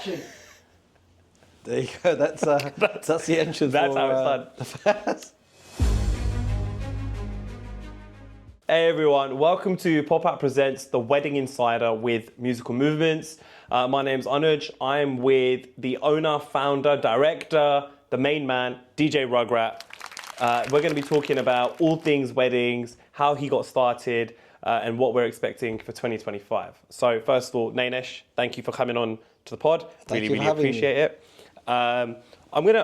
action. There you go. That's the entrance. That's how it's done. Hey everyone, welcome to Popat Presents The Wedding Insider with Musical Movements. My name's Anuj. I'm with the owner, founder, director, the main man, DJ Rugrat. We're going to be talking about all things weddings, how he got started, and what we're expecting for 2025. So first of all, Nainesh, thank you for coming on to the pod. Really appreciate it. I want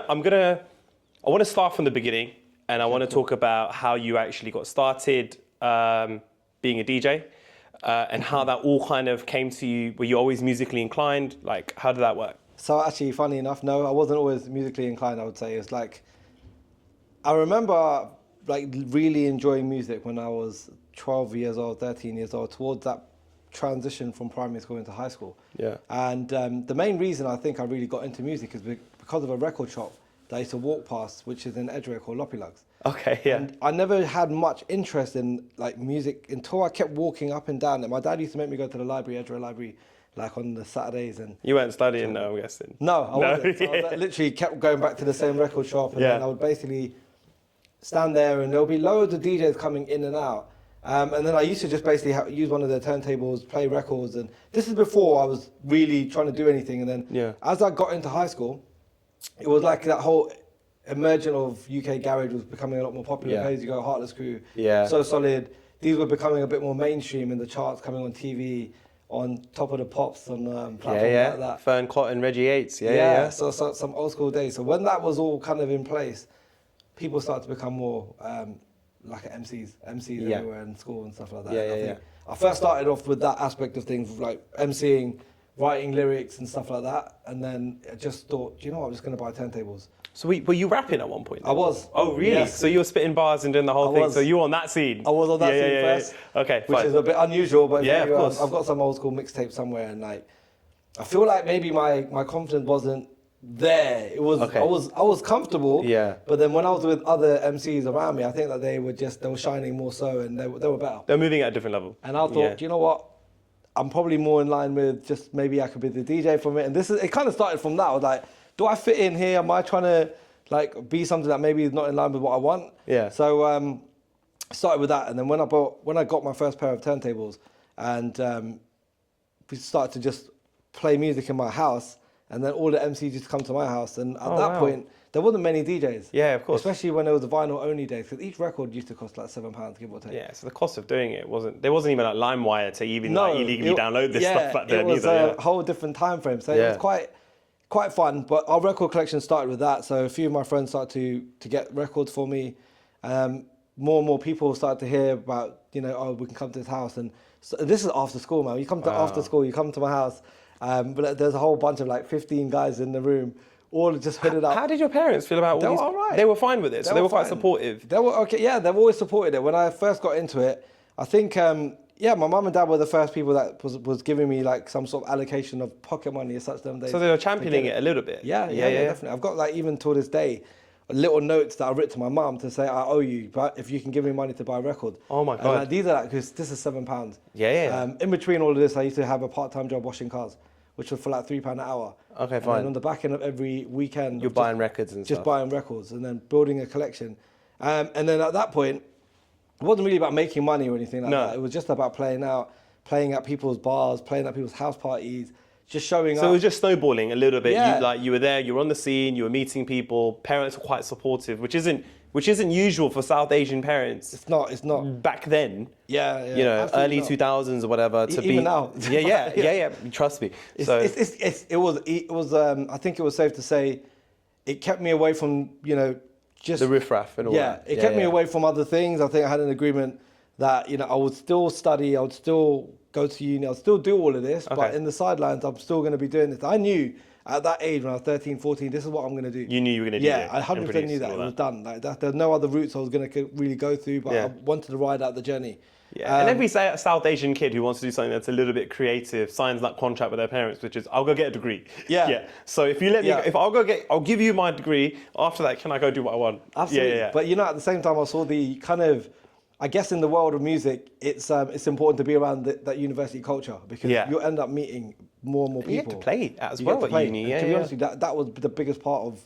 to start from the beginning, and I want to talk about how you actually got started being a DJ, and how that all kind of came to you. Were you always musically inclined? Like, how did that work? So actually, funny enough, no, I wasn't always musically inclined, I would say. It's like, I remember like really enjoying music when I was 12 years old, 13 years old, towards that transition from primary school into high school. Yeah. And the main reason I think I really got into music is because of a record shop that I used to walk past, which is in Edgware, called Loppy Lugs. Okay, yeah. And I never had much interest in like music until I kept walking up and down it. My dad used to make me go to the library, Edgware Library, like on the Saturdays. And you weren't studying though, I'm guessing. No, I wasn't. So I literally kept going back to the same record shop, and then I would basically stand there, and there'll be loads of DJs coming in and out. And then I used to just basically use one of their turntables, play records. And this is before I was really trying to do anything. And then as I got into high school, it was like that whole emergence of UK garage was becoming a lot more popular. Pay As You Go, Heartless Crew, So Solid. These were becoming a bit more mainstream in the charts, coming on TV, on Top of the Pops, on platforms like that. Fern Cotton, Reggie Yates, So some old school days. So when that was all kind of in place, people started to become more like MCs everywhere in school and stuff like that. I first started off with that aspect of things, like MCing, writing lyrics and stuff like that, and then I just thought, do you know what, I'm just going to buy turntables. So were you rapping at one point? I was. Oh, really? Yes. So you were spitting bars and doing the whole thing. So you were on that scene. I was on that scene first. Okay, which is a bit unusual, but of course. I've got some old school mixtapes somewhere, and like, I feel like maybe my confidence wasn't there. It was I was comfortable. But then when I was with other MCs around me, I think that they were shining more so, and they were better. They're moving at a different level. And I thought, do you know what? I'm probably more in line with just maybe I could be the DJ from it. And it kind of started from that. I was like, do I fit in here? Am I trying to like be something that maybe is not in line with what I want? So started with that, and then when I got my first pair of turntables, and we started to just play music in my house, and then all the MCs used to come to my house, and at that point there wasn't many DJs. Yeah, of course. Especially when it was the vinyl only days, because each record used to cost like £7, give or take. Yeah, so the cost of doing it there wasn't even like LimeWire to even like illegally download this stuff back then. It was a whole different time frame, so it was quite fun. But our record collection started with that, so a few of my friends started to get records for me. More and more people started to hear about, we can come to this house, and so this is after school, man. You come to after school, you come to my house, but there's a whole bunch of like 15 guys in the room, all just hooded up. How did your parents feel about all these? All right. They were fine with it, so they were quite supportive. They were okay. Yeah, they've always supported it. When I first got into it, I think my mum and dad were the first people that was giving me like some sort of allocation of pocket money as such them days. So they were championing it a little bit. Yeah, definitely. I've got like even till this day, little notes that I've written to my mum to say I owe you, but if you can give me money to buy a record. Oh my God. And these are because this is £7. Yeah. In between all of this, I used to have a part-time job washing cars, which was for like £3 an hour. Okay, and fine. And on the back end of every weekend, you're buying records and stuff. Just buying records and then building a collection. And then at that point, it wasn't really about making money or anything like that. It was just about playing at people's bars, playing at people's house parties, just showing up. So it was just snowballing a little bit. Yeah. You were there, you were on the scene, you were meeting people. Parents were quite supportive, which isn't usual for South Asian parents. It's not. Back then. Yeah. Early 2000s or whatever. Even now. Yeah. Trust me. It was. I think it was safe to say, it kept me away from just the riffraff and all that. It kept me away from other things. I think I had an agreement that I would still study, I would still go to uni, I'll still do all of this, but in the sidelines, I'm still going to be doing this. I knew at that age, when I was 13, 14, this is what I'm going to do. You knew you were going to do it. Yeah, I 100% knew that. It was done. Like that, there's no other routes I was going to really go through, but I wanted to ride out the journey. Yeah, and every South Asian kid who wants to do something that's a little bit creative signs that contract with their parents, which is, I'll go get a degree. Yeah. So if you let me, if I'll give you my degree. After that, can I go do what I want? Absolutely. Yeah. But at the same time, I saw the kind of I guess in the world of music, it's important to be around that university culture because you'll end up meeting more and more people. You get to play as well at uni. To be honest with you, that was the biggest part of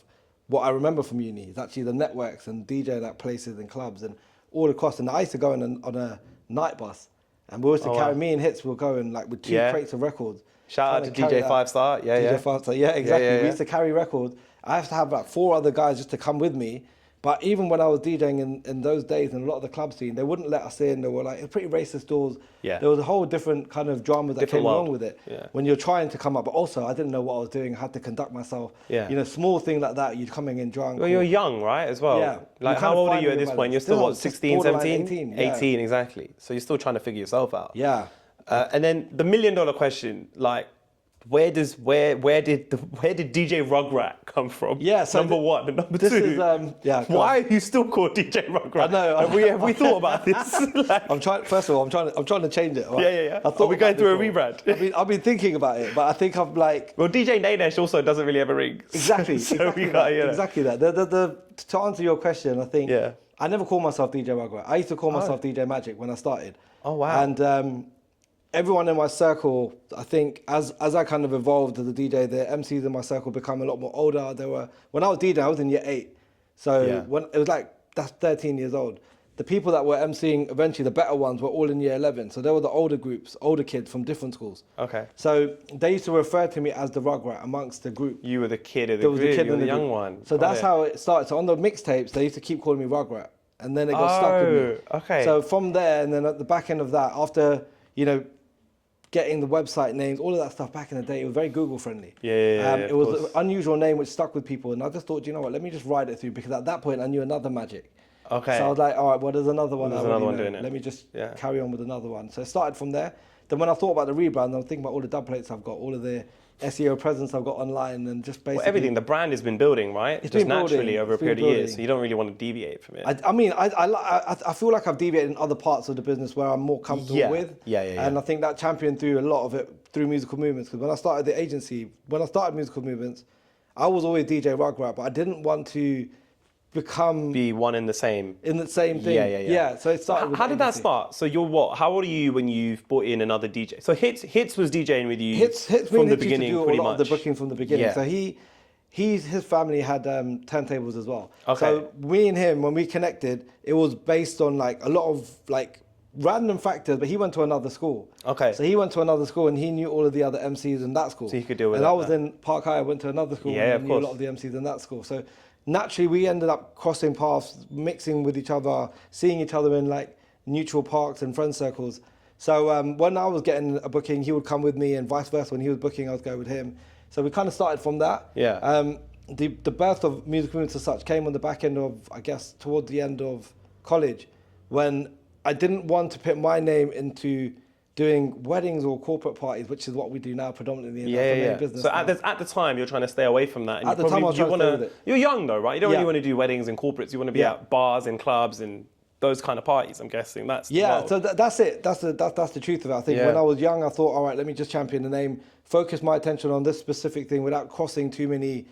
what I remember from uni. Is actually the networks and DJing at places and clubs and all across. And I used to go on a night bus, and we used to carry me and Hits. We'll go in like with 2 crates of records. Shout out to DJ 5 Star. DJ 5 Star. Yeah, exactly. We used to carry records. I have to have like 4 other guys just to come with me. But even when I was DJing in those days in a lot of the club scene, they wouldn't let us in. They were like, pretty racist doors. Yeah. There was a whole different kind of drama that came along with it. Yeah. When you're trying to come up, but also I didn't know what I was doing. I had to conduct myself. Yeah. You know, small thing like that, you're coming in drunk. Well, you're young, right, as well? Yeah. Like, how old are you at this point? You're still, what, 16, 17? 18. 18, exactly. So you're still trying to figure yourself out. Yeah. And then the $1 million question, like, where did DJ Rugrat come from? Yeah, so number one, and number this two. Is, why are you still called DJ Rugrat? I know. Have we thought about this? Like, I'm trying. First of all, I'm trying to change it. Right? Yeah. Are we going through a rebrand? I've been thinking about it, but I think I'm like. Well, DJ Nanesh also doesn't really have a ring. Exactly. Exactly that. To answer your question, I think. Yeah. I never called myself DJ Rugrat. I used to call myself DJ Magic when I started. Oh wow. And everyone in my circle, I think, as I kind of evolved as a DJ, the MCs in my circle become a lot more older. When I was DJing, I was in year 8. So when it was like, that's 13 years old. The people that were MCing, eventually the better ones, were all in year 11. So they were the older groups, older kids from different schools. Okay. So they used to refer to me as the Rugrat amongst the group. You were the kid of the group, you were the young one. So that's how it started. So on the mixtapes, they used to keep calling me Rugrat. And then it got stuck with me. Okay. So from there, and then at the back end of that, after, getting the website names, all of that stuff back in the day, it was very Google friendly. It was an unusual name which stuck with people, and I just thought, you know what, let me just ride it through, because at that point I knew another Magic. Okay. So I was like, all right, well, there's another one. There's another one doing it. Let me just carry on with another one. So it started from there. Then when I thought about the rebrand, I was thinking about all the dub plates I've got, all of the SEO presence I've got online, and just basically... Well, everything, the brand has been building, right? It's just been building, naturally over a period of years. So you don't really want to deviate from it. I mean, I feel like I've deviated in other parts of the business where I'm more comfortable with. Yeah. And I think that championed through a lot of it through Musical Movements. Because when I started the agency, when I started Musical Movements, I was always DJ Rugrat, but I didn't want to be one in the same thing. Yeah. So it started. How did that start? So you're what? How old are you when you brought in another DJ? So Hits was DJing with you. Hits from the beginning, used to do pretty a lot much. of the booking from the beginning. Yeah. So his family had turntables as well. Okay. So me and him, when we connected, it was based on like a lot of like random factors. But he went to another school. Okay. So he went to another school, and he knew all of the other MCs in that school. So he could deal with and that. I was in Park High. I went to another school. Yeah, and I knew a lot of the MCs in that school. So naturally, we ended up crossing paths, mixing with each other, seeing each other in like neutral parks and friend circles. So when I was getting a booking, he would come with me, and vice versa. When he was booking, I would go with him. So we kind of started from that. Yeah. The birth of Music Movements as such came on the back end of, I guess, toward the end of college, when I didn't want to put my name into doing weddings or corporate parties, which is what we do now predominantly in the main business. So at the time, you're trying to stay away from that. And at the time, I was trying to stay with it. You're young though, right? You don't really want to do weddings and corporates. You want to be at bars and clubs and those kind of parties. I'm guessing that's so that's it. That's the truth of it. I think when I was young, I thought, all right, let me just champion the name, focus my attention on this specific thing without crossing too many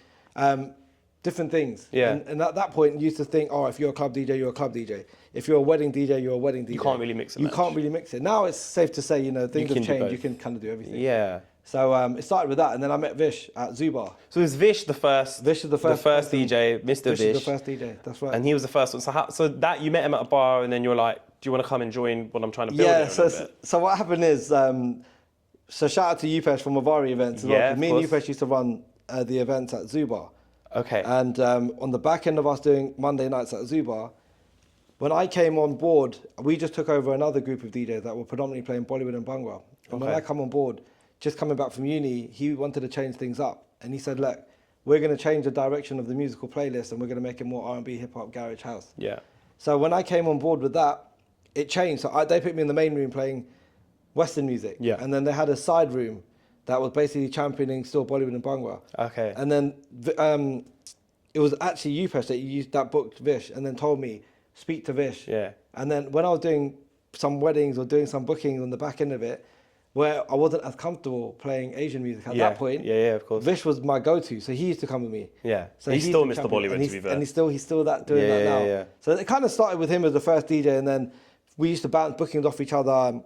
different things. Yeah. And at that point, you used to think, oh, if you're a club DJ, you're a club DJ. If you're a wedding DJ, you're a wedding DJ. You can't really mix it. You can't really mix it. Now it's safe to say, things have changed. You can kind of do everything. Yeah. So it started with that, and then I met Vish at Zubar. So is Vish the first? Vish is the first DJ, Mr. Vish. Vish is the first DJ. That's right. And he was the first one. So that you met him at a bar, and then you were like, do you want to come and join what I'm trying to build? Yeah. So what happened is, so shout out to Upesh from Avari events as well. Me and Upesh used to run the events at Zubar. Okay. And on the back end of us doing Monday nights at Zubar, when I came on board, we just took over another group of DJs that were predominantly playing Bollywood and Bhangra. And when I come on board, just coming back from uni, he wanted to change things up. And he said, look, we're going to change the direction of the musical playlist, and we're going to make it more R&B, hip-hop, garage, house. Yeah. So when I came on board with that, it changed. So they put me in the main room playing Western music. Yeah. And then they had a side room that was basically championing still Bollywood and Bhangra. Okay. And then it was actually Upesh that booked Vish, and then told me, speak to Vish. Yeah. And then when I was doing some weddings or doing some bookings on the back end of it, where I wasn't as comfortable playing Asian music at that point, of course. Vish was my go-to, so he used to come with me. Yeah. So he's still Mr. Bollywood, to be fair. And he's still doing that now. Yeah. So it kind of started with him as the first DJ, and then we used to bounce bookings off each other.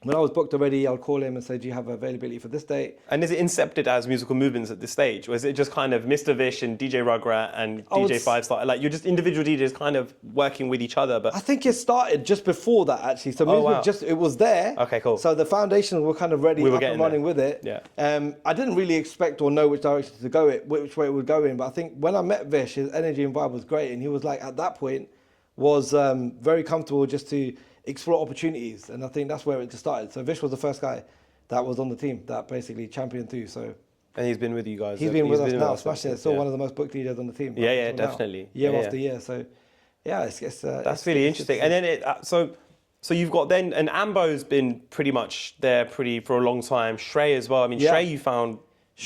When I was booked already, I'll call him and say, do you have availability for this date? And is it incepted as musical movements at this stage? Or is it just kind of Mr. Vish and DJ Rugrat and DJ Five Star? Like, you're just individual DJs kind of working with each other? But I think it started just before that, actually. So it was there. Okay, cool. So the foundations were kind of ready, up and running with it. Yeah. I didn't really expect or know which direction to go which way it would go in. But I think when I met Vish, his energy and vibe was great. And he was like, at that point, was very comfortable just to explore opportunities, and I think that's where it just started. So Vish was the first guy that was on the team that basically championed through. So, and he's been with you guys. He's been with us now, smashing it. Still one of the most booked DJs on the team. Yeah, definitely. Year after year. So, yeah, that's really interesting. And then so you've got then, and Ambo's been pretty much there for a long time. Shrey as well. I mean, Shrey you found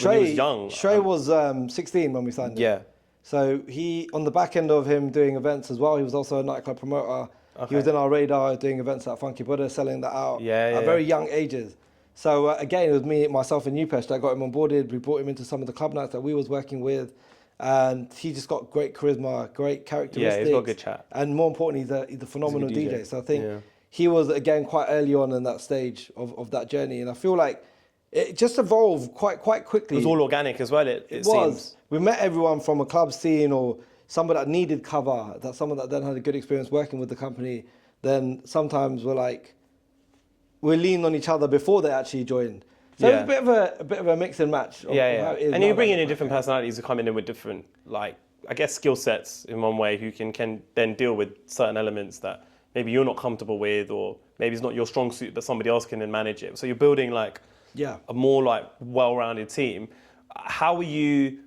when he was young. Shrey was 16 when we signed him. Yeah. So he, on the back end of him doing events as well, he was also a nightclub promoter. Okay. He was in our radar doing events at Funky Buddha, selling that out at very young ages. So again, it was me, myself and Upesh that got him onboarded. We brought him into some of the club nights that we was working with. And he just got great charisma, great characteristics. Yeah, he's got a good chat. And more importantly, he's a phenomenal DJ. So I think he was, again, quite early on in that stage of that journey. And I feel like it just evolved quite quickly. It was all organic as well, it was. Seems. We met everyone from a club scene or someone that needed cover, that someone that then had a good experience working with the company. Then sometimes we're leaning on each other before they actually joined. So it was a bit of a mix and match. And you bring in different personalities who come in with different, like, I guess, skill sets in one way, who can then deal with certain elements that maybe you're not comfortable with, or maybe it's not your strong suit, but somebody else can then manage it. So you're building like a more like well-rounded team. How were you?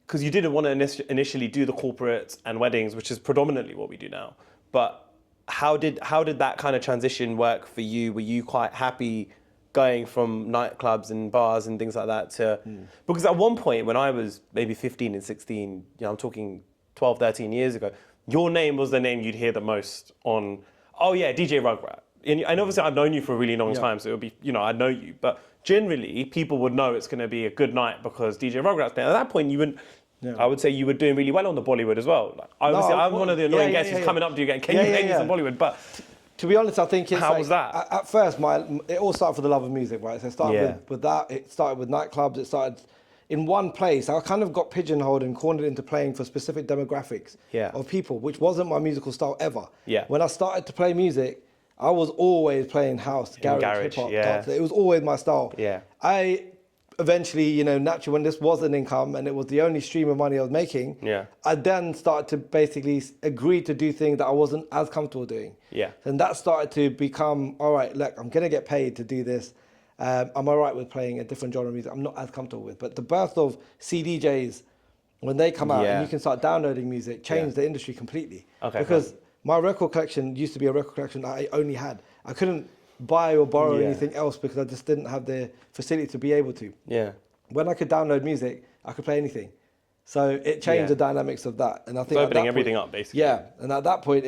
Because you didn't want to initially do the corporates and weddings, which is predominantly what we do now. But how did that kind of transition work for you? Were you quite happy going from nightclubs and bars and things like that to... Because at one point when I was maybe 15 and 16, I'm talking 12, 13 years ago, your name was the name you'd hear the most on, DJ Rugrat. And obviously I've known you for a really long time, so it would be, I know you. But generally, people would know it's going to be a good night because DJ Rugrat's playing. At that point, you wouldn't... I would say you were doing really well on the Bollywood as well. Like, obviously, I'm one of the annoying guests who's coming up to you going, can you play me some Bollywood? But to be honest, I think it's how was that? At first, it all started with the love of music, right? So it started with that. It started with nightclubs. It started in one place. I kind of got pigeonholed and cornered into playing for specific demographics of people, which wasn't my musical style ever. When I started to play music, I was always playing house, garage, hip-hop, dance. It was always my style. I eventually, naturally, when this was an income and it was the only stream of money I was making, I then started to basically agree to do things that I wasn't as comfortable doing. And that started to become, all right, look, I'm going to get paid to do this. I'm all right with playing a different genre of music I'm not as comfortable with. But the birth of CDJs, when they come out and you can start downloading music, changed the industry completely. Because my record collection used to be a record collection I only had. I couldn't buy or borrow anything else because I just didn't have the facility to be able to. When I could download music, I could play anything. So it changed the dynamics of that. And I think opening everything up, basically. And at that point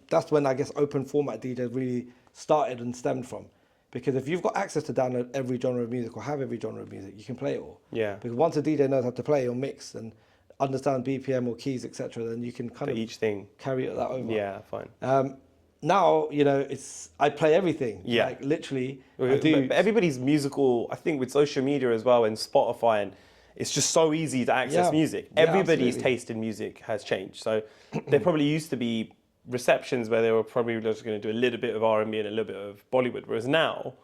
that's when I guess open format DJs really started and stemmed from. Because if you've got access to download every genre of music or have every genre of music, you can play it all. Because once a DJ knows how to play or mix and understand BPM or keys, etc., then you can kind of each thing carry that over. Fine. Now, I play everything. Like literally, I do. But everybody's musical, I think with social media as well and Spotify, and it's just so easy to access music. Everybody's taste in music has changed. So there probably used to be receptions where they were probably just going to do a little bit of R&B and a little bit of Bollywood. Whereas now,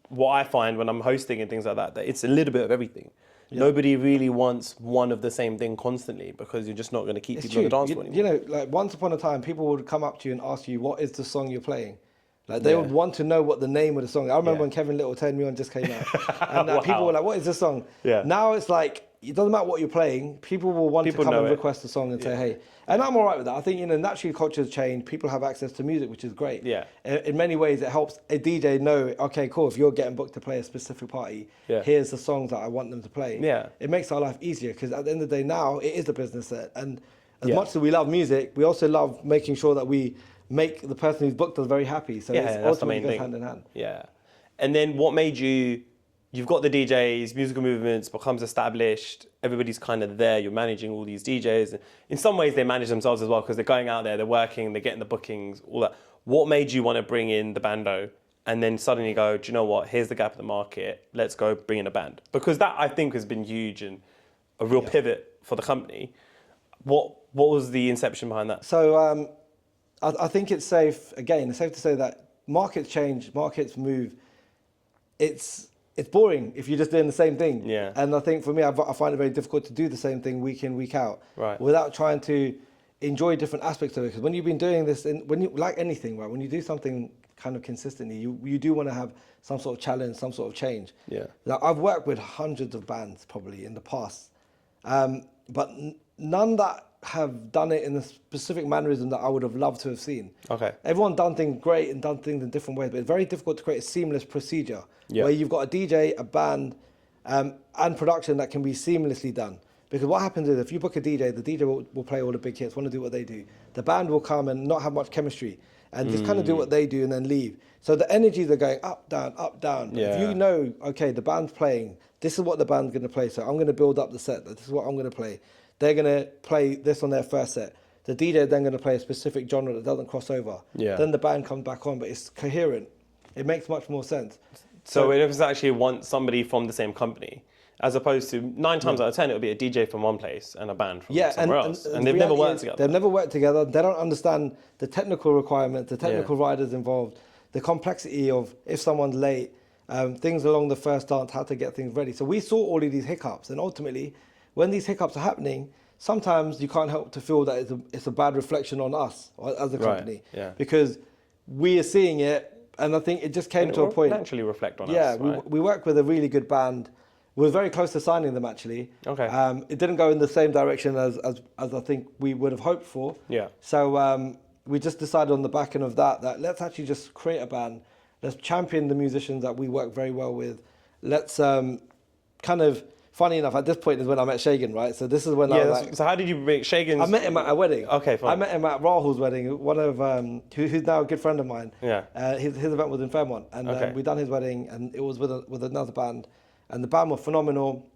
what I find when I'm hosting and things like that it's a little bit of everything. Nobody really wants one of the same thing constantly because you're just not going to keep people on the dance floor anymore. Like once upon a time, people would come up to you and ask you, what is the song you're playing? Like they would want to know what the name of the song is. I remember when Kevin Little Turn Me On just came out. And people were like, what is this song? Now it's like, it doesn't matter what you're playing. People will want to come and request a song and say, hey. And I'm all right with that. I think, naturally cultures change. People have access to music, which is great. In many ways, it helps a DJ know, okay, cool, if you're getting booked to play a specific party, here's the songs that I want them to play. It makes our life easier because at the end of the day now, it is a business set. And as much as we love music, we also love making sure that we make the person who's booked us very happy. So it's ultimately goes hand in hand. And then what made you've got the DJs, musical movements becomes established, everybody's kind of there, you're managing all these DJs. In some ways they manage themselves as well because they're going out there, they're working, they're getting the bookings, all that. what made you want to bring in the bando and then suddenly go, do you know what, here's the gap in the market, let's go bring in a band? Because that, I think, has been huge and a real pivot for the company. What was the inception behind that? So I think it's safe to say that markets change, markets move. It's boring if you're just doing the same thing. Yeah. And I think for me, I find it very difficult to do the same thing week in, week out, right, without trying to enjoy different aspects of it. Because when you've been doing this, when you like anything, right, when you do something kind of consistently, you do want to have some sort of challenge, some sort of change. Yeah. Like, I've worked with hundreds of bands probably in the past, but none that have done it in the specific mannerism that I would have loved to have seen. Okay. Everyone done things great and done things in different ways, but it's very difficult to create a seamless procedure where you've got a DJ, a band, and production that can be seamlessly done. Because what happens is if you book a DJ, the DJ will play all the big hits, want to do what they do. The band will come and not have much chemistry and just kind of do what they do and then leave. So the energies are going up, down, up, down. But if you know, okay, the band's playing, this is what the band's going to play, so I'm going to build up the set, this is what I'm going to play. They're going to play this on their first set. The DJ is then going to play a specific genre that doesn't cross over. Yeah. Then the band comes back on, but it's coherent. It makes much more sense. So it was actually somebody from the same company, as opposed to 9 times out of 10, it would be a DJ from one place and a band from somewhere else. And they've never worked together. They've never worked together. They don't understand the technical requirements, the technical riders involved, the complexity of if someone's late, things along the first dance, how to get things ready. So we saw all of these hiccups, and ultimately, when these hiccups are happening, sometimes you can't help to feel that it's a bad reflection on us as a company, because we are seeing it, and I think it just came to a point. Naturally reflect on us. Yeah, right? we work with a really good band. We were very close to signing them actually. Okay. It didn't go in the same direction as I think we would have hoped for. Yeah. So we just decided on the back end of that let's actually just create a band. Let's champion the musicians that we work very well with. Let's kind of. Funny enough, at this point is when I met Shagan, right? So this is when I was like... So how did you make Shagan's... I met him at a wedding. Okay, fine. I met him at Rahul's wedding, one of... who's now a good friend of mine. Yeah. His event was in Fairmont. And we done his wedding, and it was with another band. And the band were phenomenal.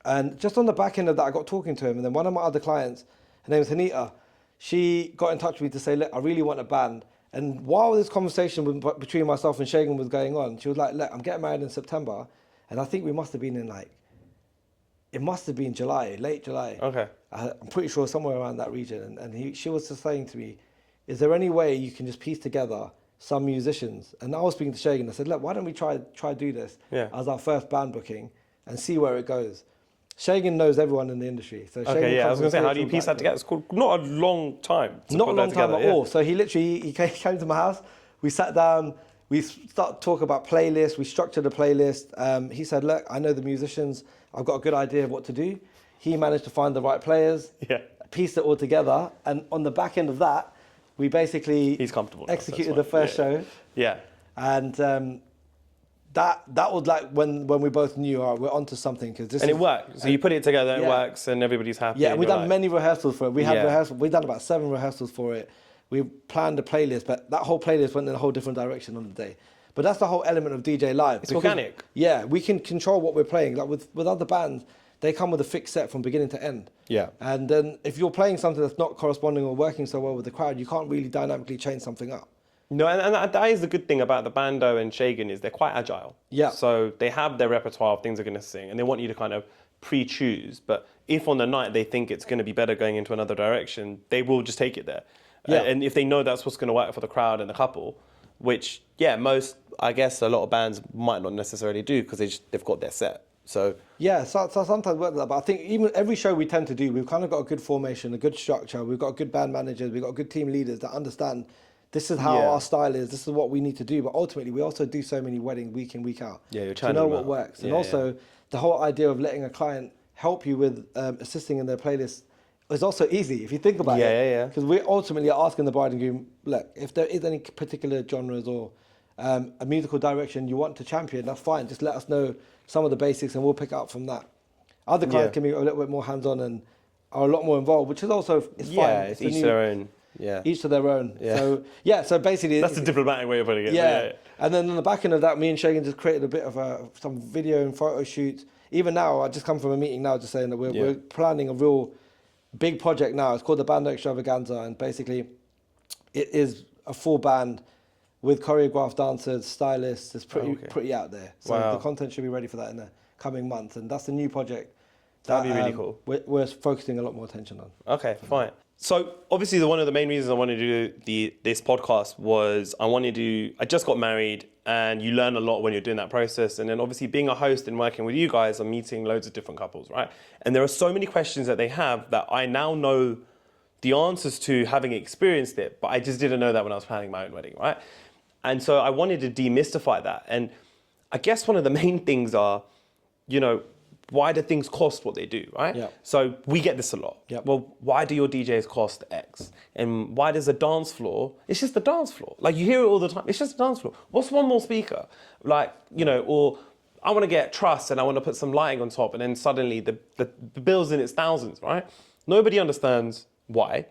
And just on the back end of that, I got talking to him. And then one of my other clients, her name is Hanita, she got in touch with me to say, look, I really want a band. And while this conversation between myself and Shagan was going on, she was like, look, I'm getting married in September. And I think we must have been in it must have been July, late July. Okay. I'm pretty sure somewhere around that region. And she was just saying to me, is there any way you can just piece together some musicians? And I was speaking to Shagan. I said, look, why don't we try do this as our first band booking and see where it goes? Shagan knows everyone in the industry. So I was going to say, how do you piece that together? It's called not a long time. Not a long time at all. So he came to my house. We sat down. We started talking about playlists. We structured a playlist. He said, look, I know the musicians. I've got a good idea of what to do. He managed to find the right players, pieced it all together. And on the back end of that, we basically executed the first show. Yeah. And that was like when we both knew, all right, we're onto something. And it worked. So you put it together, it works, and everybody's happy. Yeah, and we've done many rehearsals for it. We've done about 7 rehearsals for it. We planned a playlist, but that whole playlist went in a whole different direction on the day. But that's the whole element of DJ Live. It's organic. Yeah, we can control what we're playing. Like with other bands, they come with a fixed set from beginning to end. Yeah. And then if you're playing something that's not corresponding or working so well with the crowd, you can't really dynamically change something up. No, and that is the good thing about the bando and Shagan is they're quite agile. Yeah. So they have their repertoire of things they're going to sing, and they want you to kind of pre-choose. But if on the night they think it's going to be better going into another direction, they will just take it there. Yeah. And if they know that's what's going to work for the crowd and the couple, which, I guess a lot of bands might not necessarily do because they've got their set. So yeah, so sometimes work that. But I think even every show we tend to do, we've kind of got a good formation, a good structure. We've got good band managers. We've got good team leaders that understand this is how our style is. This is what we need to do. But ultimately, we also do so many weddings week in, week out. Yeah, you're trying to know what works. And also the whole idea of letting a client help you with assisting in their playlist is also easy if you think about it. Because we ultimately are asking the bride and groom, look, if there is any particular genres or a musical direction you want to champion, that's fine. Just let us know some of the basics and we'll pick up from that. Other clients can be a little bit more hands-on and are a lot more involved, which is also fine. It's each to their own. Yeah. Each to their own. Yeah. So basically... That's a diplomatic way of putting it. Yeah. And then on the back end of that, me and Shagan just created a bit of some video and photo shoots. Even now, I just come from a meeting now just saying that we're planning a real big project now. It's called the Bando Extravaganza, and basically it is a full band with choreographed dancers, stylists. It's pretty out there. So the content should be ready for that in the coming months. And that's the new project. That'd be really cool. We're focusing a lot more attention on. Okay, fine. So obviously one of the main reasons I wanted to do this podcast was I just got married, and you learn a lot when you're doing that process. And then obviously being a host and working with you guys, I'm meeting loads of different couples, right? And there are so many questions that they have that I now know the answers to, having experienced it, but I just didn't know that when I was planning my own wedding, right? And so I wanted to demystify that. And I guess one of the main things are, why do things cost what they do, right? Yeah. So we get this a lot. Yep. Well, why do your DJs cost X? And why does a dance floor, it's just a dance floor. Like, you hear it all the time, it's just a dance floor. What's one more speaker? Like, or I want to get truss and I want to put some lighting on top, and then suddenly the bill's in its thousands, right? Nobody understands why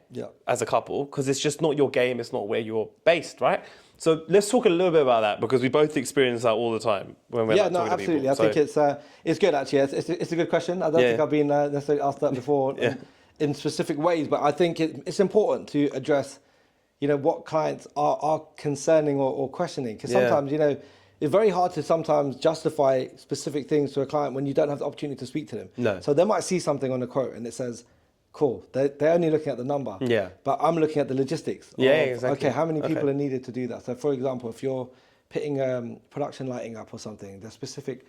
as a couple, because it's just not your game, it's not where you're based, right? So let's talk a little bit about that, because we both experience that all the time when we're talking absolutely. to people. I think it's good, actually. It's a good question. I don't think I've been necessarily asked that before in specific ways, but I think it's important to address, what clients are concerning or questioning, because sometimes, it's very hard to sometimes justify specific things to a client when you don't have the opportunity to speak to them. No. So they might see something on a quote and it says, cool, they're only looking at the number. Yeah. But I'm looking at the logistics. Exactly. Okay, how many people are needed to do that? So for example, if you're putting production lighting up or something, there's specific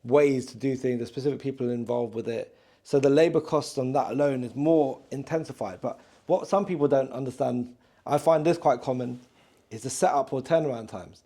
ways to do things, there's specific people involved with it. So the labor cost on that alone is more intensified. But what some people don't understand, I find this quite common, is the setup or turnaround times.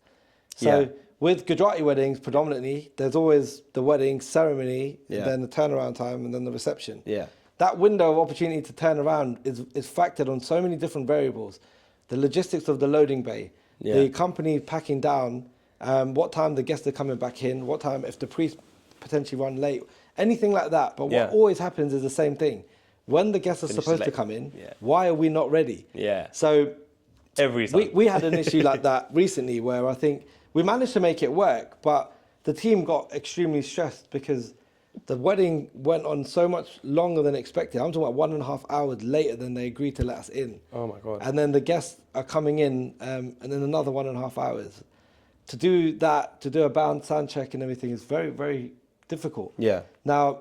So with Gujarati weddings, predominantly, there's always the wedding ceremony, then the turnaround time, and then the reception. Yeah. That window of opportunity to turn around is factored on so many different variables. The logistics of the loading bay, the company packing down, what time the guests are coming back in, what time if the priest potentially run late, anything like that. But what always happens is the same thing. When the guests are supposed to come in, why are we not ready? Yeah. So every time. We had an issue like that recently where I think we managed to make it work, but the team got extremely stressed because the wedding went on so much longer than expected. I'm talking about 1.5 hours later than they agreed to let us in. Oh my God. And then the guests are coming in and then another 1.5 hours. To do that, to do a bound sound check and everything is very, very difficult. Yeah. Now,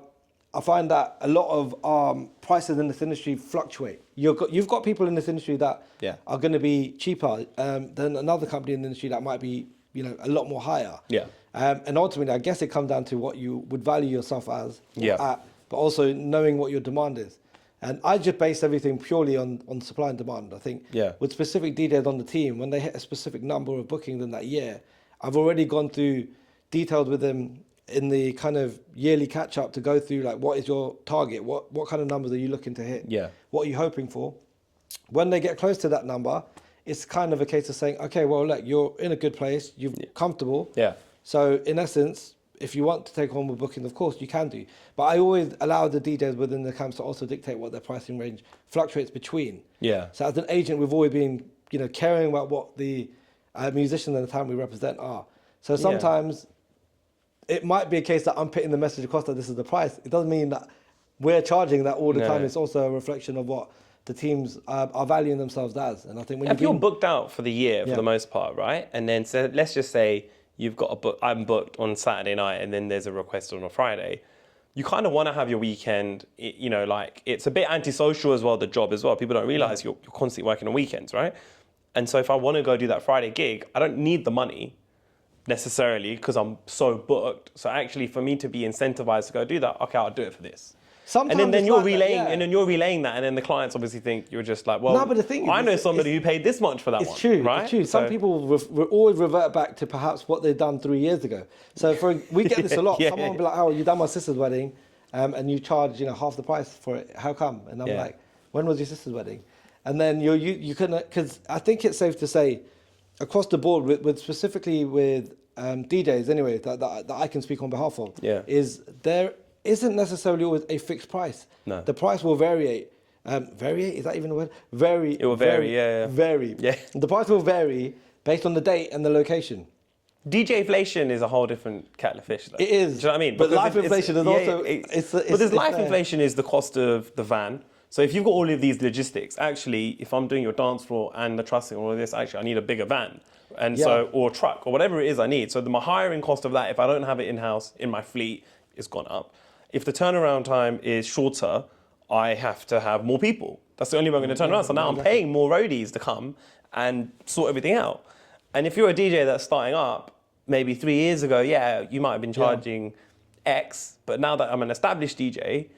I find that a lot of prices in this industry fluctuate. You've got people in this industry that are going to be cheaper than another company in the industry that might be, a lot more higher. Yeah. And ultimately, I guess it comes down to what you would value yourself as, at, but also knowing what your demand is. And I just base everything purely on supply and demand. I think with specific DJs on the team, when they hit a specific number of bookings in that year, I've already gone through detailed with them in the kind of yearly catch up to go through like, what is your target? What kind of numbers are you looking to hit? Yeah. What are you hoping for? When they get close to that number, it's kind of a case of saying, okay, well, look, you're in a good place, you're comfortable. Yeah. So in essence, if you want to take on more bookings, of course you can do. But I always allow the DJs within the camps to also dictate what their pricing range fluctuates between. Yeah. So as an agent, we've always been, caring about what the musicians at the time we represent are. So sometimes it might be a case that I'm putting the message across that this is the price. It doesn't mean that we're charging that all the time. It's also a reflection of what the teams are valuing themselves as. And I think when you're booked out for the year for the most part, right? And then so let's just say you've got I'm booked on Saturday night and then there's a request on a Friday. You kind of want to have your weekend, like it's a bit antisocial as well, the job as well. People don't realize you're constantly working on weekends, right? And so if I want to go do that Friday gig, I don't need the money necessarily because I'm so booked. So actually for me to be incentivized to go do that, okay, I'll do it for this. Sometimes and then you're relaying, and then you're relaying that, and then the clients obviously think you're just like, well, but the thing is, I know somebody who paid this much for that one. It's true, right? It's true. Some people always revert back to perhaps what they've done 3 years ago. So we get this a lot. Someone will be like, oh, you done my sister's wedding, and you charge half the price for it. How come? And I'm like, when was your sister's wedding? And then you couldn't, because I think it's safe to say, across the board, with specifically with DJs anyway, that I can speak on behalf of, is there isn't necessarily always a fixed price. No. The price will vary. Variate? Is that even a word? Vary. It will vary, Vary. Yeah. The price will vary based on the date and the location. DJ inflation is a whole different kettle of fish, though. It is. Do you know what I mean? But life inflation is also... But there's life inflation is the cost of the van. So if you've got all of these logistics, actually, if I'm doing your dance floor and the trussing and all of this, actually, I need a bigger van. And so, or a truck, or whatever it is I need. So my hiring cost of that, if I don't have it in-house in my fleet, is gone up. If the turnaround time is shorter, I have to have more people. That's the only way I'm going to turn around. So now I'm paying more roadies to come and sort everything out. And if you're a DJ that's starting up, maybe 3 years ago, you might have been charging X, but now that I'm an established DJ,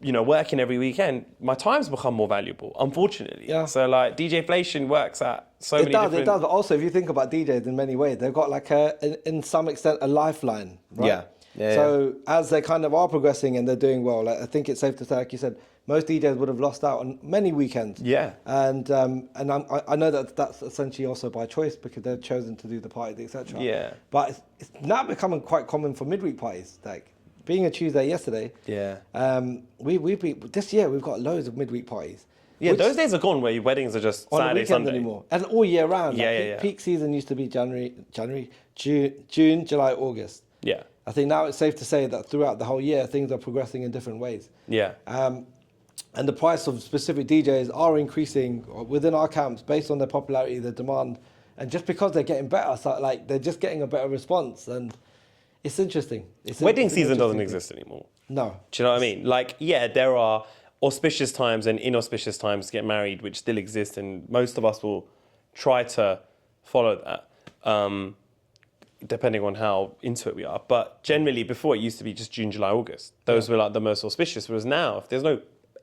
you know, working every weekend, my time's become more valuable, unfortunately. Yeah. So like DJ inflation works at so many different... It does, but also if you think about DJs in many ways, they've got like in some extent, a lifeline, right? So as they kind of are progressing and they're doing well, like, I think it's safe to say, like you said, most DJs would have lost out on many weekends. Yeah. And I know that that's essentially also by choice because they've chosen to do the parties, etc. Yeah. But it's now becoming quite common for midweek parties, like being a Tuesday yesterday. Yeah. This year we've got loads of midweek parties. Yeah, those days are gone where your weddings are just Saturday, Sunday anymore, and all year round. Peak season used to be June, July, August. Yeah. I think now it's safe to say that throughout the whole year things are progressing in different ways. Yeah. And the price of specific DJs are increasing within our camps based on their popularity, their demand, and just because they're getting better, so like they're just getting a better response, and it's interesting. Wedding season doesn't exist anymore. No. Do you know what I mean? Like, yeah, there are auspicious times and inauspicious times to get married, which still exist, and most of us will try to follow that, depending on how into it we are. But generally, before it used to be just June, July, August. Those were like the most auspicious, whereas now, if there's no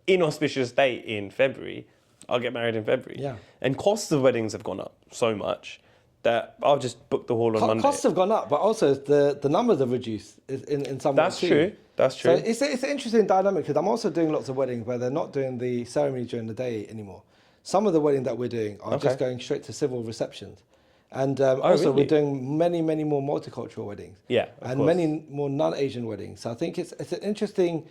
inauspicious date in February, I'll get married in February. Yeah. And costs of weddings have gone up so much that I'll just book the hall on Monday. Costs have gone up, but also the numbers have reduced in some way. That's true. That's true. So it's an interesting dynamic because I'm also doing lots of weddings where they're not doing the ceremony during the day anymore. Some of the weddings that we're doing are just going straight to civil receptions. And also we're doing many, many more multicultural weddings. Yeah, of course. Many more non-Asian weddings. So I think it's an interesting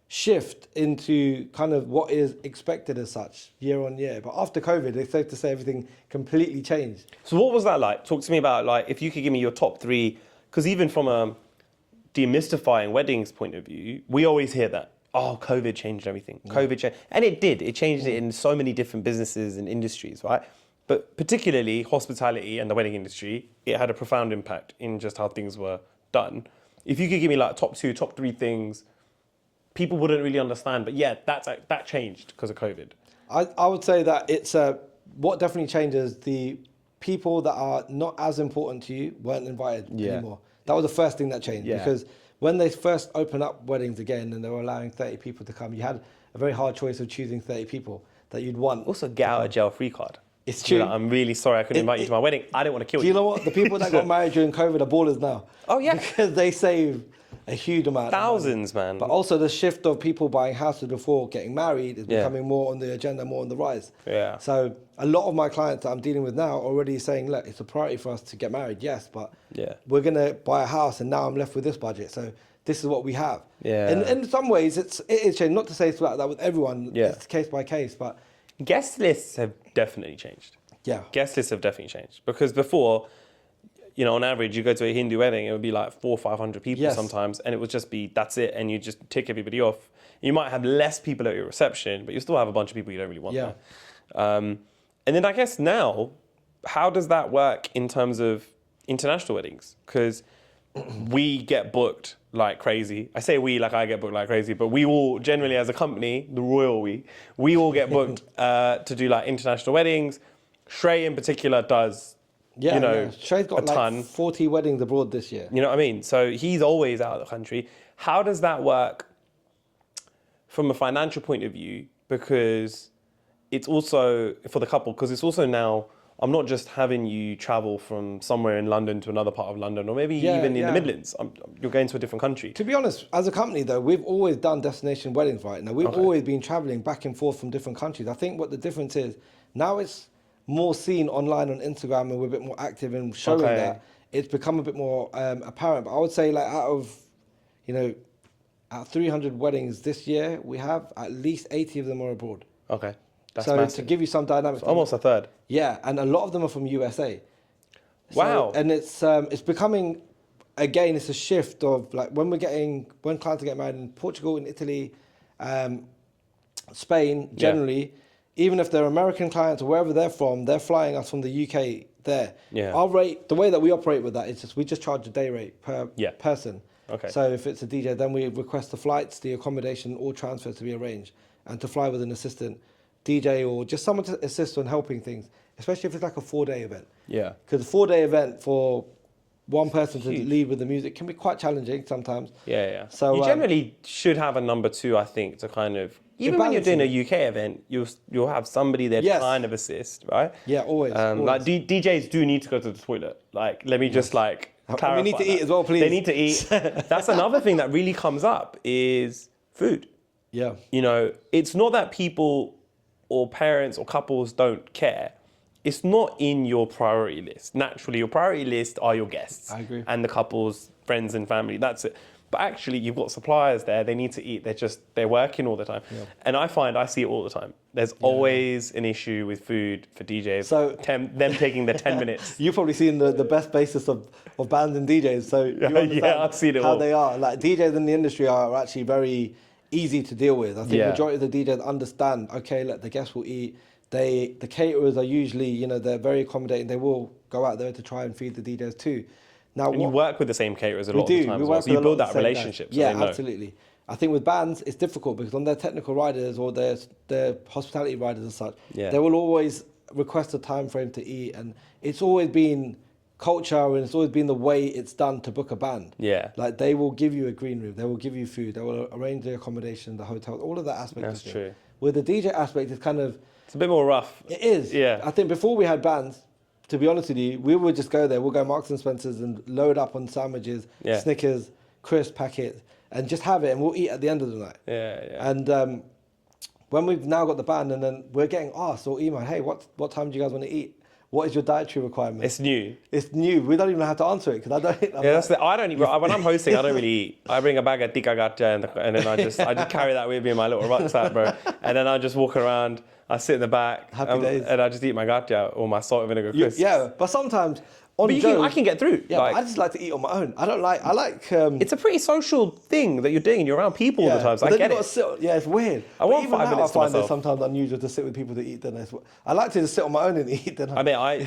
shift into kind of what is expected as such year on year. But after COVID, it's safe to say everything completely changed. So what was that like? Talk to me about, like, if you could give me your top three, because even from a demystifying weddings point of view, we always hear that, oh, COVID changed everything. COVID changed, and it did. It changed it in so many different businesses and industries, right? But particularly hospitality and the wedding industry, it had a profound impact in just how things were done. If you could give me like top two, top three things, people wouldn't really understand, but yeah, that changed because of COVID. I would say that it's what definitely changes, the people that are not as important to you weren't invited anymore. That was the first thing that changed because when they first opened up weddings again and they were allowing 30 people to come, you had a very hard choice of choosing 30 people that you'd want. Also, get out of jail free card. It's true. Like, I'm really sorry I couldn't invite you to my wedding. I didn't want to kill you. Do you know what? The people that got married during COVID are ballers now. Oh, yeah. Because they save a huge amount. Thousands, man. But also the shift of people buying houses before getting married is becoming more on the agenda, more on the rise. Yeah. So a lot of my clients that I'm dealing with now are already saying, look, it's a priority for us to get married, yes, but we're going to buy a house and now I'm left with this budget. So this is what we have. Yeah. And in some ways, it is changed. Not to say it's like that with everyone. Yeah. It's case by case, but... Guest lists have definitely changed. Yeah. Guest lists have definitely changed. Because before, you know, on average, you go to a Hindu wedding, it would be like 400 or 500 people sometimes, and it would just be, that's it, and you just tick everybody off. You might have less people at your reception, but you still have a bunch of people you don't really want there. And then I guess now, how does that work in terms of international weddings? Because we get booked like crazy. I say we, like I get booked like crazy, but we all generally as a company, the royal we all get booked to do like international weddings. Shrey in particular does, Shrey's got a ton. 40 weddings abroad this year. You know what I mean? So he's always out of the country. How does that work from a financial point of view? Because it's also, for the couple, because it's also now, I'm not just having you travel from somewhere in London to another part of London, or maybe even in the Midlands. You're going to a different country. To be honest, as a company though, we've always done destination weddings right now. We've always been traveling back and forth from different countries. I think what the difference is, now it's more seen online on Instagram and we're a bit more active in showing that. It's become a bit more apparent. But I would say like out of 300 weddings this year, we have at least 80 of them are abroad. Okay. That's so massive. To give you some dynamics, it's almost a third. Yeah, and a lot of them are from USA. Wow! And it's becoming, again, it's a shift of like when clients are getting married in Portugal, in Italy, Spain, generally, even if they're American clients or wherever they're from, they're flying us from the UK there. Yeah. Our rate, the way that we operate with that is just we just charge a day rate per person. Okay. So if it's a DJ, then we request the flights, the accommodation, all transfers to be arranged, and to fly with an assistant DJ or just someone to assist on helping things, especially if it's like a 4-day event. Yeah. Because a 4-day event for one person to lead with the music can be quite challenging sometimes. Yeah. So you generally should have a number two, I think, to kind of, even when you're doing a UK event, you'll have somebody there to kind of assist, right? Yeah, always. Like DJs do need to go to the toilet. Like, let me just like clarify. We need to eat as well, please. They need to eat. That's another thing that really comes up is food. Yeah. You know, it's not that people or parents or couples don't care. It's not in your priority list. Naturally, your priority list are your guests. I agree. And the couple's friends and family. That's it. But actually, you've got suppliers there. They need to eat. They're working all the time. Yeah. And I see it all the time. There's always an issue with food for DJs. So them taking the 10 minutes. You've probably seen the best basis of bands and DJs. So you understand I've seen it how all. they are. Like DJs in the industry are actually very easy to deal with. I think majority of the DJs understand, okay, the guests will eat. The caterers are usually, they're very accommodating. They will go out there to try and feed the DJs too. Now, and you work with the same caterers a lot of the time as well. So you build that relationship. So yeah, absolutely. I think with bands, it's difficult because on their technical riders or their hospitality riders and such, they will always request a time frame to eat. And it's always been culture and it's always been the way it's done to book a band. Yeah. Like they will give you a green room, they will give you food, they will arrange the accommodation, the hotel, all of that aspect. That's true. With the DJ aspect, it's kind of... It's a bit more rough. It is. Yeah. I think before we had bands, to be honest with you, we would just go there. We'll go Marks and Spencer's and load up on sandwiches, Snickers, crisp packets, and just have it, and we'll eat at the end of the night. Yeah. And when we've now got the band, and then we're getting asked or emailed, hey, what time do you guys want to eat? What is your dietary requirement? It's new. It's new. We don't even have to answer it because I don't. I don't even. When I'm hosting, I don't really eat. I bring a bag of tikka gacha and then I just carry that with me in my little rucksack, bro. And then I just walk around. I sit in the back. Happy days. And I just eat my gacha or my salt and vinegar crisps. Yeah, but sometimes on I can get through. Yeah, but I just like to eat on my own. I like. It's a pretty social thing that you're doing. You're around people all the time. So I get it. It's weird. I want 5 minutes to I find myself. it sometimes unusual to sit with people to eat dinner. I like to just sit on my own and eat dinner. I mean, I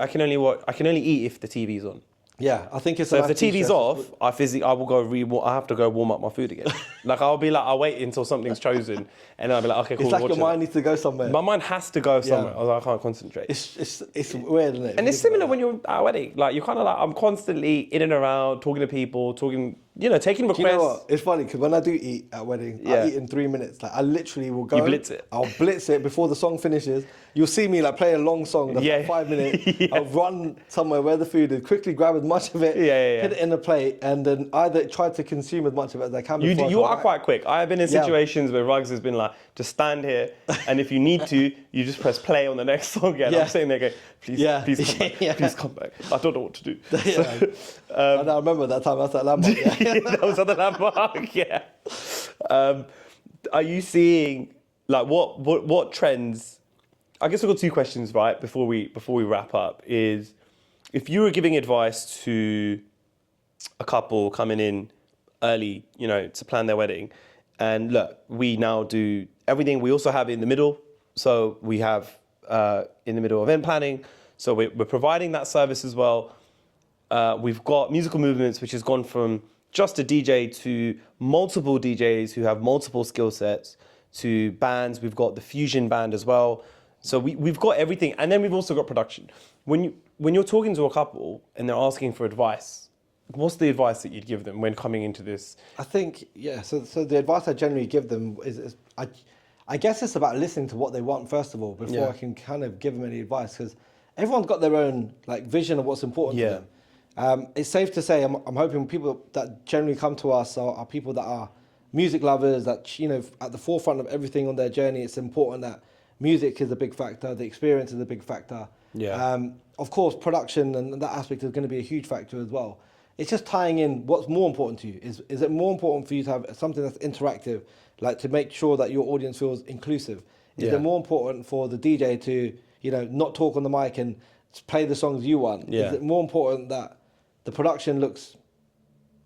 can only eat if the TV's on. Yeah, I think it's. So if the TV's off, I will go I have to go warm up my food again. I'll wait until something's chosen, and then I'll be like, okay, cool. It's like your mind needs to go somewhere. My mind has to go somewhere, or I can't concentrate. It's weird, isn't it? And it's similar when you're at a wedding. Like you're kind of like, I'm constantly in and around, talking to people, taking requests. You know what? It's funny because when I do eat at weddings, I eat in 3 minutes. Like I literally will go. You blitz it. I'll blitz it before the song finishes. You'll see me like play a long song that's like 5 minutes. I'll run somewhere where the food is, quickly grab as much of it, put it in a plate, and then either try to consume as much of it as I can. You are quite quick. I have been in situations where Ruggs has been like, just stand here, and if you need to, you just press play on the next song again. I'm sitting there going, please come back, please come back. I don't know what to do. I remember that time. That's that landmark. That was at the landmark. Yeah. Are you seeing like what trends? I guess we've got 2 questions, right? Before we wrap up, is if you were giving advice to a couple coming in early, to plan their wedding, and look, we now do everything. We also have in the middle. So we have in the middle event planning. So we're providing that service as well. We've got musical movements, which has gone from just a DJ to multiple DJs who have multiple skill sets, to bands. We've got the fusion band as well. So we've got everything. And then we've also got production. When you're talking to a couple and they're asking for advice, what's the advice that you'd give them when coming into this? I think, so the advice I generally give them is I guess it's about listening to what they want first of all before I can kind of give them any advice, because everyone's got their own vision of what's important to them. It's safe to say I'm hoping people that generally come to us are people that are music lovers, that at the forefront of everything on their journey. It's important that music is a big factor, the experience is a big factor. Of course, production and that aspect is going to be a huge factor as well. It's just tying in what's more important to you. Is it more important for you to have something that's interactive, like to make sure that your audience feels inclusive? Is it more important for the DJ to, not talk on the mic and play the songs you want? Is it more important that the production looks,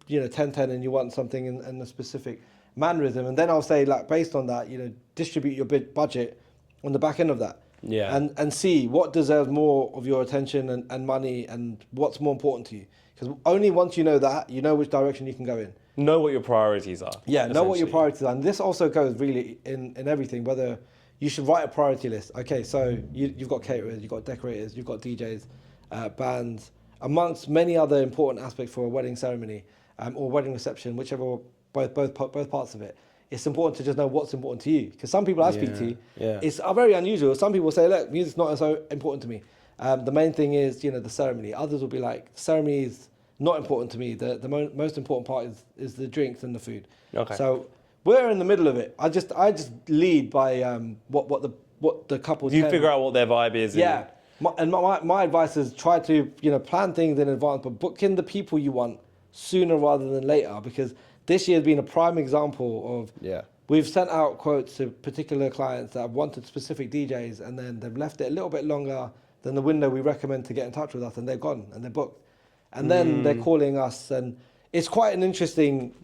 10-10 and you want something in a specific mannerism, and then I'll say, like, based on that, distribute your budget on the back end of that. Yeah. And see what deserves more of your attention and money, and what's more important to you. Because only once you know that, you know which direction you can go in. Know what your priorities are. Yeah, know what your priorities are. And this also goes really in everything, whether you should write a priority list. Okay, so you've got caterers, you've got decorators, you've got DJs, bands, amongst many other important aspects for a wedding ceremony or wedding reception, whichever, both parts of it. It's important to just know what's important to you. Because some people I speak to, it's very unusual. Some people say, look, music's not so important to me. The main thing is, the ceremony. Others will be like, ceremony is not important to me. The most important part is the drinks and the food. Okay. So we're in the middle of it. I just lead by what the couple. You figure out what their vibe is. Yeah. My advice is try to plan things in advance, but book in the people you want sooner rather than later, because this year has been a prime example of we've sent out quotes to particular clients that have wanted specific DJs, and then they've left it a little bit longer than the window we recommend to get in touch with us, and they're gone and they're booked, and then they're calling us, and it's quite an interesting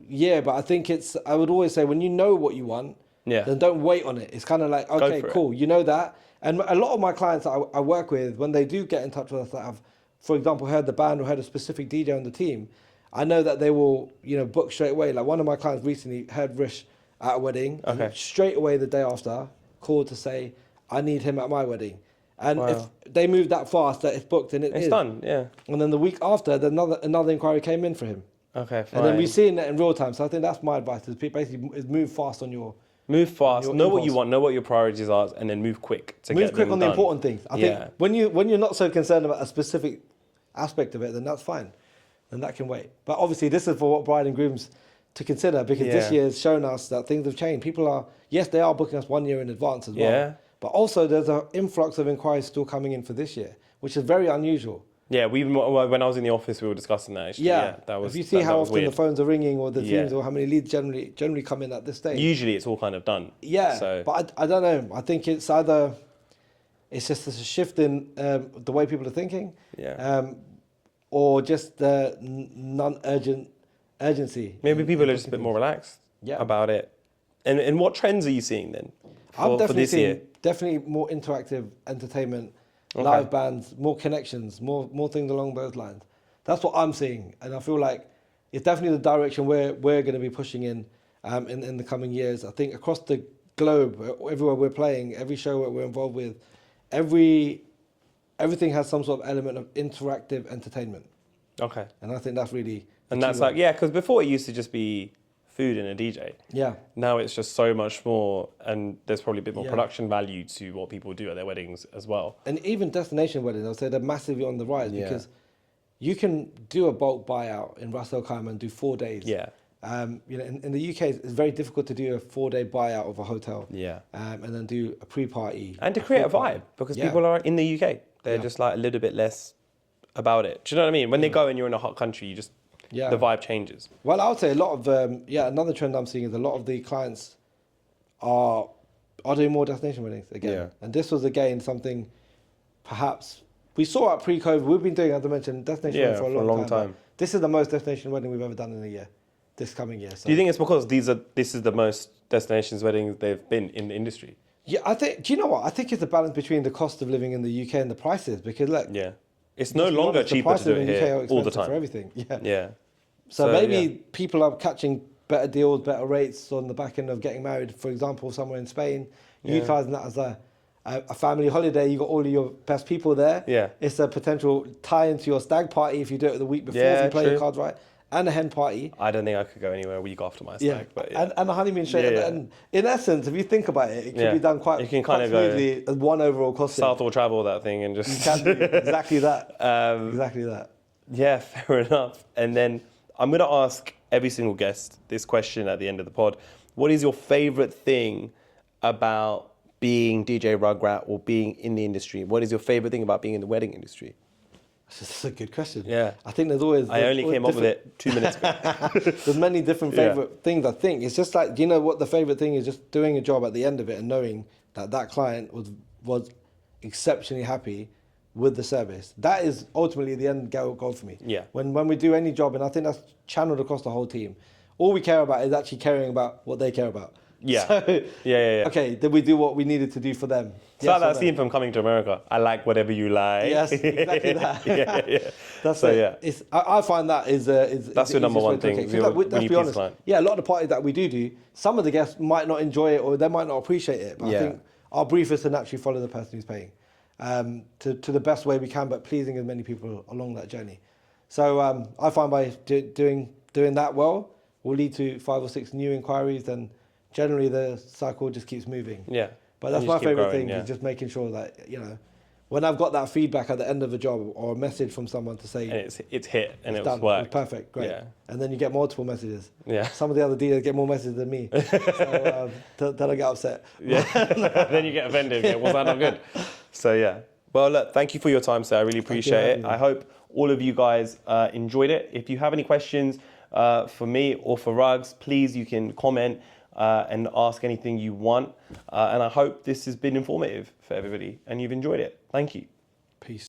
year. But I think I would always say, when you know what you want, then don't wait on it. It's kind of like, okay, cool, you know that. And a lot of my clients that I work with, when they do get in touch with us that have, for example, heard the band or heard a specific DJ on the team, I know that they will, book straight away. Like, one of my clients recently heard Rish at a wedding, and straight away the day after called to say, I need him at my wedding. And if they move that fast, that it's booked, and it's done, yeah. And then the week after, another inquiry came in for him. Okay, fine. And then we've seen that in real time. So I think that's my advice: is basically move fast on your. Move fast. Know what you want. Know what your priorities are, and then move quick to get them done. Move quick on the important things. I think when you're not so concerned about a specific aspect of it, then that's fine, and that can wait. But obviously, this is for what bride and grooms to consider, because this year has shown us that things have changed. People are they are booking us 1 year in advance as well. Yeah. But also, there's an influx of inquiries still coming in for this year, which is very unusual. Yeah, when I was in the office, we were discussing that. Actually. That was. If you see how often the phones are ringing, or the teams, or how many leads generally come in at this stage. Usually, it's all kind of done. Yeah, so. But I don't know. I think it's either it's just a shift in the way people are thinking, or just the urgency. Maybe people are just a bit more relaxed about it. And what trends are you seeing then for this year? Definitely more interactive entertainment. Live bands, more connections, more things along those lines. That's what I'm seeing, and I feel like it's definitely the direction we're going to be pushing in the coming years. I think across the globe, everywhere we're playing, every show that we're involved with, everything has some sort of element of interactive entertainment. Okay. And I think that's really. And that's like, because before it used to just be food and a DJ. Yeah. Now it's just so much more, and there's probably a bit more production value to what people do at their weddings as well. And even destination weddings, I'll say they're massively on the rise, because you can do a bulk buyout in Ras Al Khaimah and do 4 days. Yeah. In the UK, it's very difficult to do a 4-day buyout of a hotel. Yeah. And then do a pre-party. And to create a vibe, because people are in the UK. They're just like a little bit less about it. Do you know what I mean? When they go and you're in a hot country, the vibe changes. Well, I would say a lot of, another trend I'm seeing is a lot of the clients are doing more destination weddings again. Yeah. And this was, again, something perhaps we saw at pre-COVID. We've been doing, as I mentioned, destination weddings for a long time. This is the most destination wedding we've ever done in a year, this coming year. So. Do you think it's because this is the most destinations weddings they've been in the industry? Yeah, do you know what? I think it's a balance between the cost of living in the UK and the prices, because look. Yeah. It's no longer cheaper to do it here all the time. For everything. Yeah. So maybe people are catching better deals, better rates on the back end of getting married, for example, somewhere in Spain, utilising that as a family holiday. You got all of your best people there. Yeah. It's a potential tie into your stag party if you do it the week before, if you play your cards right. And a hen party. I don't think I could go anywhere a week after my stag. But and a honeymoon straight. And in essence, if you think about it, it can be done quite smoothly as one overall cost. South or travel that thing and just... You can do exactly that. Exactly that. Yeah, fair enough. And then I'm going to ask every single guest this question at the end of the pod. What is your favourite thing about being DJ Rugrat or being in the industry? What is your favourite thing about being in the wedding industry? That's a good question. Yeah. I think there's always... I only came up with it 2 minutes ago. There's many different favourite things, I think. It's just like, do you know what the favourite thing is? Just doing a job at the end of it and knowing that client was exceptionally happy with the service. That is ultimately the end goal for me. Yeah. When we do any job, and I think that's channeled across the whole team, all we care about is actually caring about what they care about. Yeah. So, Yeah. Okay, did we do what we needed to do for them? It's like that scene from Coming to America. I like whatever you like. Yes, exactly that. yeah. That's so, it. Yeah. It's, I find that is That's the your number easiest one way to thing. take it. Your- Let's when you be peace honest. sign. Yeah, a lot of the parties that we do, some of the guests might not enjoy it or they might not appreciate it. But I think our brief is to naturally follow the person who's paying to the best way we can, but pleasing as many people along that journey. So I find by doing that well will lead to 5 or 6 new inquiries, and generally the cycle just keeps moving. Yeah. But that's And you my just keep favorite growing, thing, yeah. is just making sure that, when I've got that feedback at the end of a job or a message from someone to say, And it's hit and it's it's done, worked. it's perfect, great. Yeah. And then you get multiple messages. Yeah. Some of the other dealers get more messages than me. So then I get upset. Yeah. Then you get offended. Yeah, was that not good? So yeah. Well, look, thank you for your time, sir. I really appreciate it. I hope all of you guys enjoyed it. If you have any questions for me or for Rugs, please, you can comment and ask anything you want. And I hope this has been informative for everybody and you've enjoyed it. Thank you. Peace.